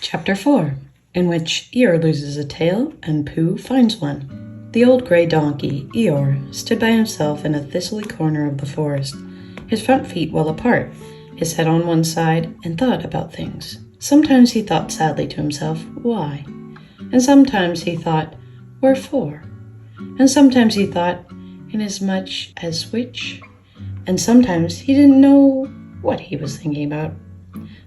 Chapter 4, in which Eeyore loses a tail and Pooh finds one. The old grey donkey, Eeyore, stood by himself in a thistly corner of the forest, his front feet well apart, his head on one side, and thought about things. Sometimes he thought sadly to himself, why? And sometimes he thought, wherefore? And sometimes he thought, inasmuch as which? And sometimes he didn't know what he was thinking about.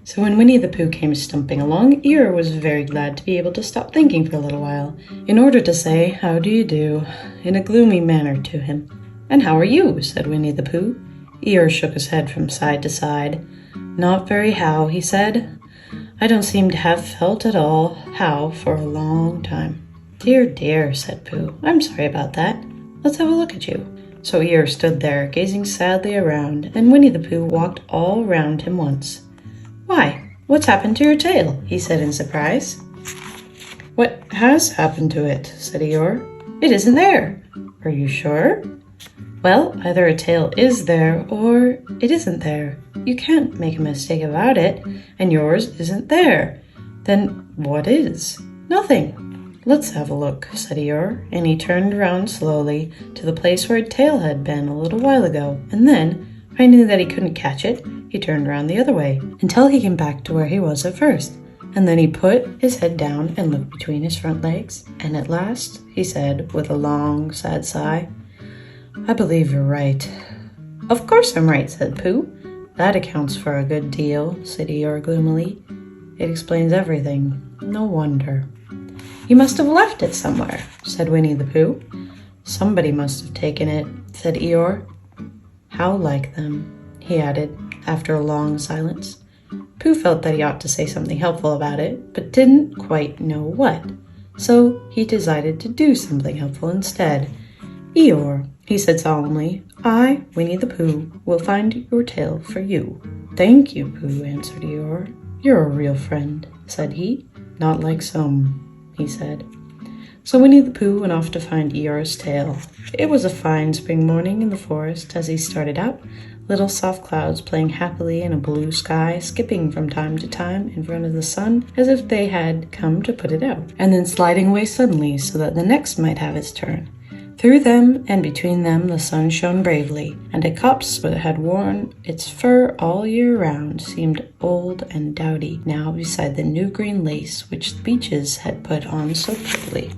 So when Winnie-the-Pooh came stumping along, Eeyore was very glad to be able to stop thinking for a little while, in order to say, how do you do, in a gloomy manner to him. And how are you? Said Winnie-the-Pooh. Eeyore shook his head from side to side. Not very how, he said. I don't seem to have felt at all how for a long time. Dear, dear, said Pooh. I'm sorry about that. Let's have a look at you. So Eeyore stood there, gazing sadly around, and Winnie-the-Pooh walked all round him once. Why, what's happened to your tail? He said in surprise. What has happened to it? Said Eeyore. It isn't there. Are you sure? Well, either a tail is there or it isn't there. You can't make a mistake about it, and yours isn't there. Then what is? Nothing. Let's have a look, said Eeyore, and he turned around slowly to the place where a tail had been a little while ago, and then, finding that he couldn't catch it, he turned around the other way, until he came back to where he was at first. And then he put his head down and looked between his front legs, and at last he said, with a long, sad sigh, I believe you're right. Of course I'm right, said Pooh. That accounts for a good deal, said Eeyore gloomily. It explains everything. No wonder. You must have left it somewhere, said Winnie-the-Pooh. Somebody must have taken it, said Eeyore. How like them, he added, after a long silence. Pooh felt that he ought to say something helpful about it, but didn't quite know what. So he decided to do something helpful instead. Eeyore, he said solemnly, I, Winnie-the-Pooh, will find your tail for you. Thank you, Pooh, answered Eeyore. You're a real friend, said he. Not like some, he said. So Winnie-the-Pooh went off to find Eeyore's tail. It was a fine spring morning in the forest as he started out, little soft clouds playing happily in a blue sky, skipping from time to time in front of the sun as if they had come to put it out, and then sliding away suddenly so that the next might have its turn. Through them and between them the sun shone bravely, and a copse that had worn its fur all year round seemed old and dowdy now beside the new green lace which the beeches had put on so prettily.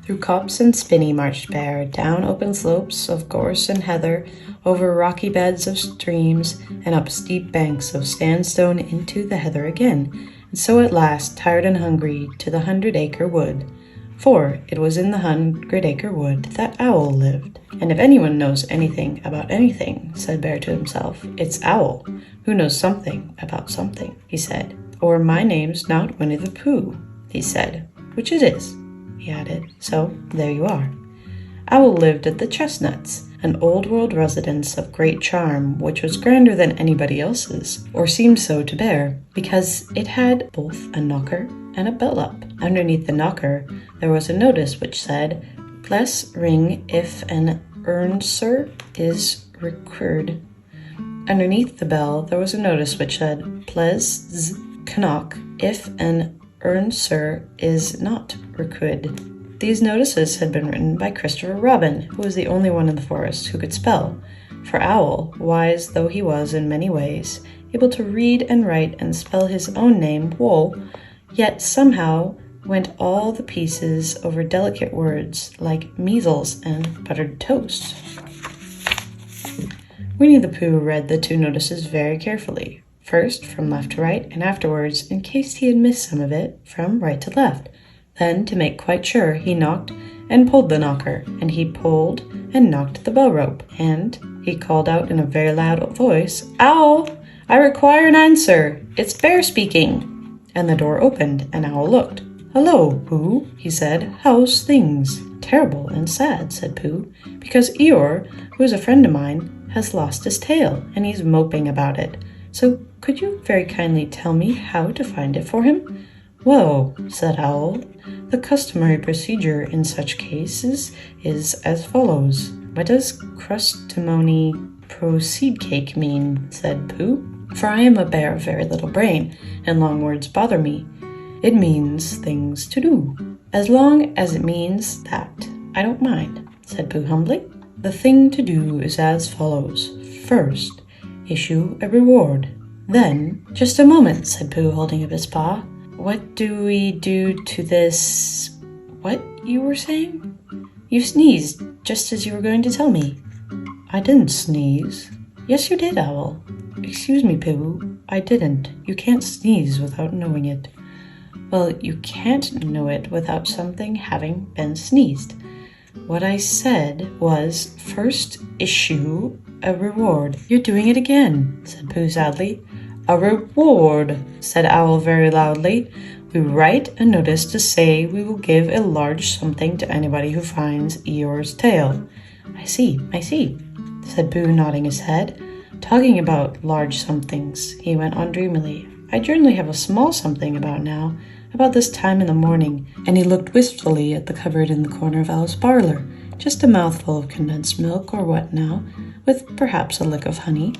Through copse and spinney marched Bear, down open slopes of gorse and heather, over rocky beds of streams, and up steep banks of sandstone into the heather again, and so at last, tired and hungry, to the 100-acre wood. For it was in the 100-acre wood that Owl lived. And if anyone knows anything about anything, said Bear to himself, it's Owl, who knows something about something, he said. Or my name's not Winnie-the-Pooh, he said, which it is, he added. So there you are. Owl lived at the Chestnuts, an old-world residence of great charm, which was grander than anybody else's, or seemed so to Bear, because it had both a knocker and a bell up. Underneath the knocker there was a notice which said, Pless ring if an earnser is required. Underneath the bell there was a notice which said, Pless knock if an earnser is not required. These notices had been written by Christopher Robin, who was the only one in the forest who could spell. For Owl, wise though he was in many ways, able to read and write and spell his own name, Wool, yet somehow went all the pieces over delicate words like measles and buttered toast. Winnie-the-Pooh read the two notices very carefully, first from left to right, and afterwards, in case he had missed some of it, from right to left. Then, to make quite sure, he knocked and pulled the knocker, and he pulled and knocked the bell rope, and he called out in a very loud voice, Owl, I require an answer. It's Bear speaking. And the door opened, and Owl looked. Hello, Pooh, he said. How's things? Terrible and sad, said Pooh, because Eeyore, who is a friend of mine, has lost his tail, and he's moping about it. So could you very kindly tell me how to find it for him? Well, said Owl, the customary procedure in such cases is as follows. What does crustimony proceed cake mean? Said Pooh. For I am a bear of very little brain, and long words bother me. It means things to do. As long as it means that, I don't mind, said Pooh humbly. The thing to do is as follows. First, issue a reward. Then, just a moment, said Pooh, holding up his paw. What do we do to this? What you were saying? You sneezed, just as you were going to tell me. I didn't sneeze. Yes, you did, Owl. Excuse me, Pooh. I didn't. You can't sneeze without knowing it. Well, you can't know it without something having been sneezed. What I said was, first issue a reward. You're doing it again, said Pooh sadly. A reward, said Owl very loudly. We write a notice to say we will give a large something to anybody who finds Eeyore's tail. I see, said Pooh, nodding his head. Talking about large somethings, he went on dreamily. I generally have a small something about this time in the morning, and he looked wistfully at the cupboard in the corner of Owl's parlor. Just a mouthful of condensed milk, or what now, with perhaps a lick of honey.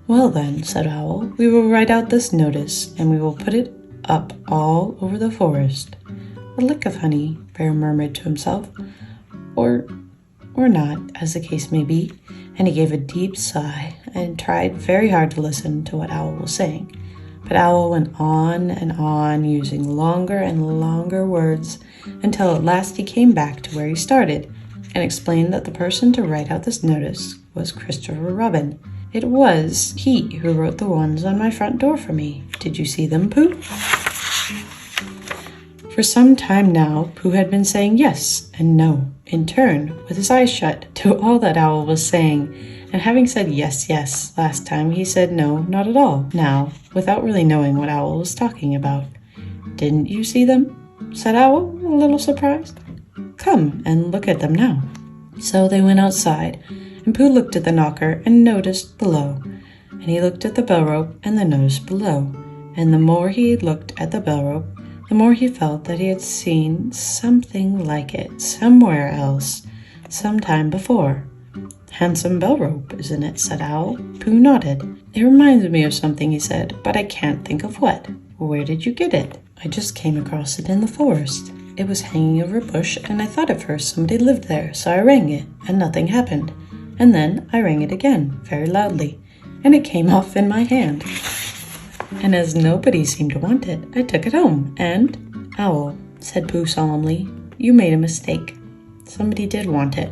Well then, said Owl, we will write out this notice, and we will put it up all over the forest. A lick of honey, Bear murmured to himself, or not, as the case may be, and he gave a deep sigh, and tried very hard to listen to what Owl was saying. But Owl went on and on, using longer and longer words, until at last he came back to where he started, and explained that the person to write out this notice was Christopher Robin. It was he who wrote the ones on my front door for me. Did you see them, Pooh? For some time now, Pooh had been saying yes and no, in turn, with his eyes shut, to all that Owl was saying, and having said yes last time, he said no, not at all, now, without really knowing what Owl was talking about. Didn't you see them? Said Owl, a little surprised. Come and look at them now. So they went outside, and Pooh looked at the knocker and noticed below, and he looked at the bell rope and the notice below, and the more he looked at the bell rope, the more he felt that he had seen something like it somewhere else, some time before. Handsome bell rope, isn't it? Said Owl. Pooh nodded. It reminds me of something, he said, but I can't think of what. Where did you get it? I just came across it in the forest. It was hanging over a bush, and I thought at first somebody lived there, so I rang it, and nothing happened. And then I rang it again, very loudly, and it came off in my hand. And as nobody seemed to want it, I took it home, and— Owl, said Pooh solemnly, you made a mistake. Somebody did want it.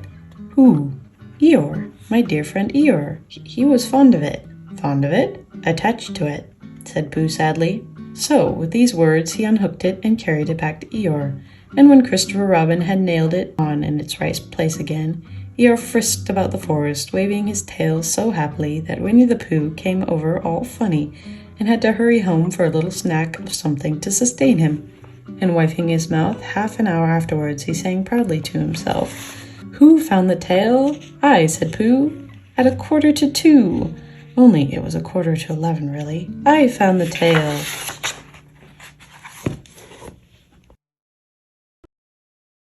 Who? Eeyore, my dear friend Eeyore. He was fond of it. Fond of it? Attached to it, said Pooh sadly. So, with these words, he unhooked it and carried it back to Eeyore, and when Christopher Robin had nailed it on in its right place again, Eeyore frisked about the forest, waving his tail so happily that Winnie-the-Pooh came over all funny, and had to hurry home for a little snack of something to sustain him. And wiping his mouth, half an hour afterwards, he sang proudly to himself, Who found the tail? I, said Pooh, at 1:45. Only it was 1:45, really. I found the tail.